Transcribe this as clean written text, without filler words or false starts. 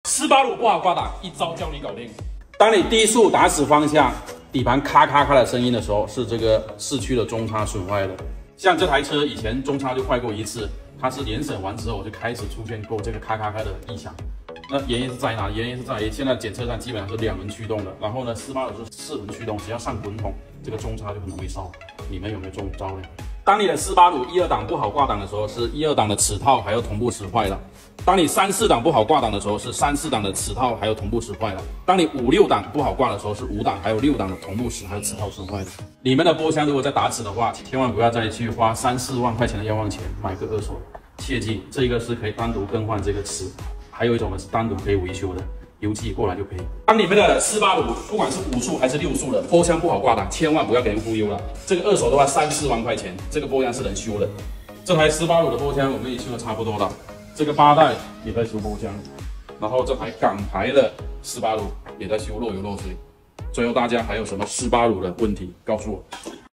485不好挂档，一招教你搞定。当你低速打死方向，底盘咔咔咔的声音的时候，是这个四驱的中叉损坏了。像这台车以前中叉就坏过一次，它是年审完之后就开始出现过这个咔咔咔的异响。那原因是在哪里？原因是在于现在检测站基本上是2轮驱动的，然后呢485是4轮驱动，只要上滚筒，这个中叉就很容易烧。你们有没有中招呢？当你的485 1、2档不好挂档的时候，是1、2档的齿套还有同步齿坏了；当你3、4档不好挂档的时候，是3、4档的齿套还有同步齿坏了；当你5、6档不好挂的时候，是5档还有6档的同步齿还有齿套损坏了。你们的波箱如果在打齿的话，千万不要再去花3、4万块钱的冤枉钱买个二手，切记这个是可以单独更换这个齿，还有一种呢是单独可以维修的。邮寄过来就可以。当你们的485不管是5速还是6速的波箱不好挂档，千万不要给人忽悠了。这个二手的话3、4万块钱，这个波箱是能修的。这台485的波箱我们也修的差不多了，这个8代也在修波箱，然后这台港牌的485也在修漏油漏水。最后大家还有什么485的问题，告诉我。